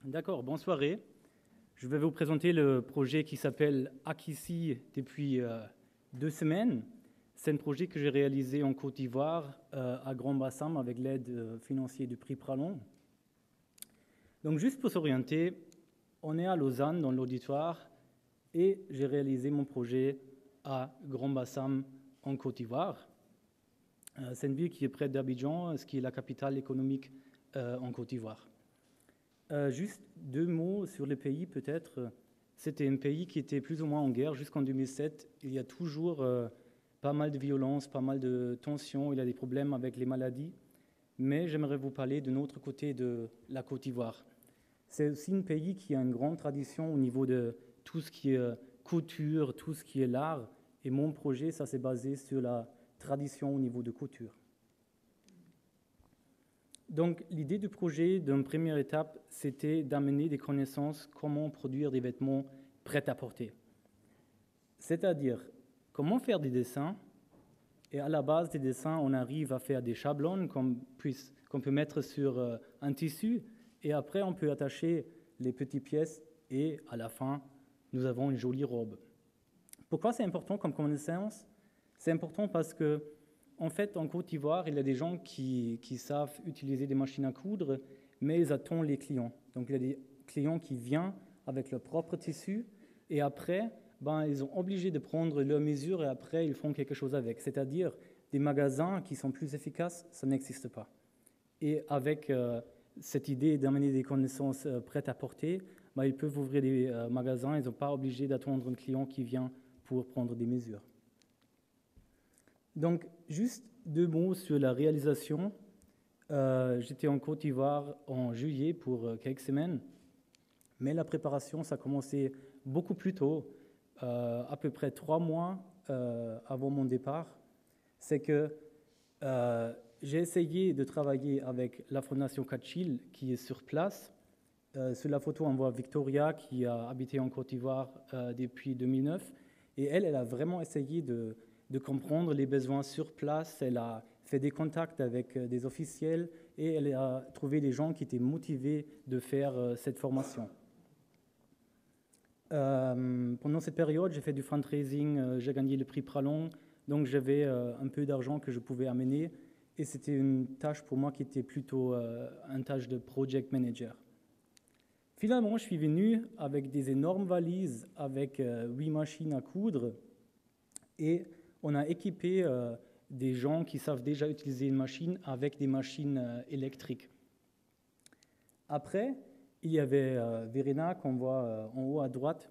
D'accord, bonne soirée. Je vais vous présenter le projet qui s'appelle Akissi depuis 2 semaines. C'est un projet que j'ai réalisé en Côte d'Ivoire, à Grand Bassam, avec l'aide financière du prix Pralon. Donc juste pour s'orienter, on est à Lausanne, dans l'auditoire, et j'ai réalisé mon projet à Grand Bassam, en Côte d'Ivoire. C'est une ville qui est près d'Abidjan, ce qui est la capitale économique en Côte d'Ivoire. Juste 2 mots sur le pays, peut-être. C'était un pays qui était plus ou moins en guerre jusqu'en 2007. Il y a toujours pas mal de violence, pas mal de tensions, il y a des problèmes avec les maladies. Mais j'aimerais vous parler d'un autre côté de la Côte d'Ivoire. C'est aussi un pays qui a une grande tradition au niveau de tout ce qui est couture, tout ce qui est l'art. Et mon projet, ça s'est basé sur la tradition au niveau de couture. Donc, l'idée du projet, d'une première étape, c'était d'amener des connaissances comment produire des vêtements prêts à porter. C'est-à-dire, comment faire des dessins, et à la base des dessins, on arrive à faire des chablons qu'on peut mettre sur un tissu, et après, on peut attacher les petites pièces, et à la fin, nous avons une jolie robe. Pourquoi c'est important comme connaissance? C'est important parce que en fait, en Côte d'Ivoire, il y a des gens qui savent utiliser des machines à coudre, mais ils attendent les clients. Donc, il y a des clients qui viennent avec leur propre tissu, et après, ils sont obligés de prendre leurs mesures, et après, ils font quelque chose avec. C'est-à-dire, des magasins qui sont plus efficaces, ça n'existe pas. Et avec cette idée d'amener des connaissances prêtes à porter, ils peuvent ouvrir des magasins, ils ne sont pas obligés d'attendre un client qui vient pour prendre des mesures. Donc, juste 2 mots sur la réalisation. J'étais en Côte d'Ivoire en juillet pour quelques semaines, mais la préparation, ça a commencé beaucoup plus tôt, à peu près 3 mois avant mon départ. C'est que j'ai essayé de travailler avec la Fondation Kachil qui est sur place. Sur la photo, on voit Victoria qui a habité en Côte d'Ivoire depuis 2009, et elle a vraiment essayé de comprendre les besoins sur place. Elle a fait des contacts avec des officiels et elle a trouvé des gens qui étaient motivés de faire cette formation. Pendant cette période, j'ai fait du fundraising, j'ai gagné le prix Pralon, donc j'avais un peu d'argent que je pouvais amener, et c'était une tâche pour moi qui était plutôt une tâche de project manager. Finalement, je suis venu avec des énormes valises, avec 8 machines à coudre, et on a équipé des gens qui savent déjà utiliser une machine avec des machines électriques. Après, il y avait Verena, qu'on voit en haut à droite,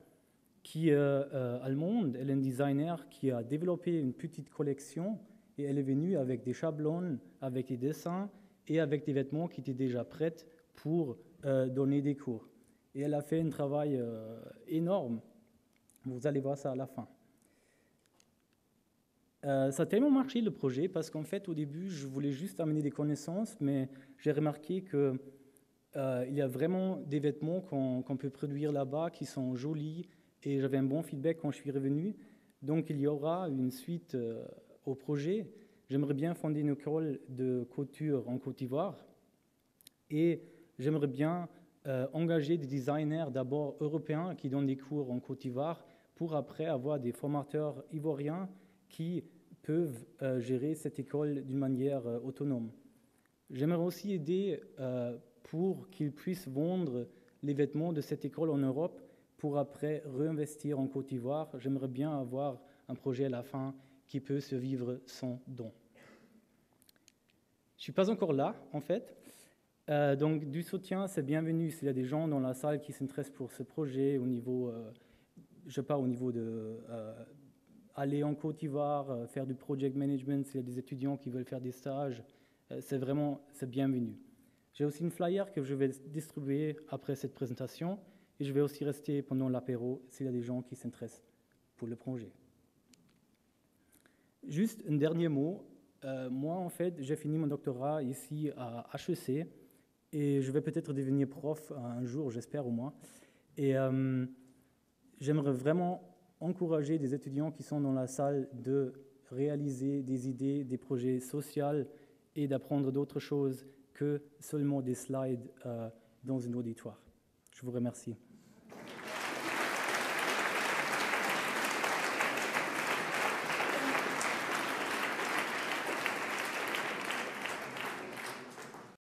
qui est allemande. Elle est une designer qui a développé une petite collection, et elle est venue avec des chablons, avec des dessins, et avec des vêtements qui étaient déjà prêts pour donner des cours. Et elle a fait un travail énorme. Vous allez voir ça à la fin. Ça a tellement marché le projet parce qu'en fait au début je voulais juste amener des connaissances, mais j'ai remarqué qu'il y a vraiment des vêtements qu'on peut produire là-bas qui sont jolis, et j'avais un bon feedback quand je suis revenu. Donc il y aura une suite au projet. J'aimerais bien fonder une école de couture en Côte d'Ivoire, et j'aimerais bien engager des designers d'abord européens qui donnent des cours en Côte d'Ivoire pour après avoir des formateurs ivoiriens qui peuvent gérer cette école d'une manière autonome. J'aimerais aussi aider pour qu'ils puissent vendre les vêtements de cette école en Europe pour après réinvestir en Côte d'Ivoire. J'aimerais bien avoir un projet à la fin qui peut survivre sans don. Je ne suis pas encore là, en fait. Donc, du soutien, c'est bienvenu. S'il y a des gens dans la salle qui s'intéressent pour ce projet au niveau, au niveau de aller en Côte d'Ivoire, faire du project management, s'il y a des étudiants qui veulent faire des stages, c'est bienvenu. J'ai aussi une flyer que je vais distribuer après cette présentation, et je vais aussi rester pendant l'apéro s'il y a des gens qui s'intéressent pour le projet. Juste un dernier mot. Moi, en fait, j'ai fini mon doctorat ici à HEC, et je vais peut-être devenir prof un jour, j'espère au moins. Et j'aimerais vraiment encourager des étudiants qui sont dans la salle de réaliser des idées, des projets sociaux, et d'apprendre d'autres choses que seulement des slides dans un auditoire. Je vous remercie.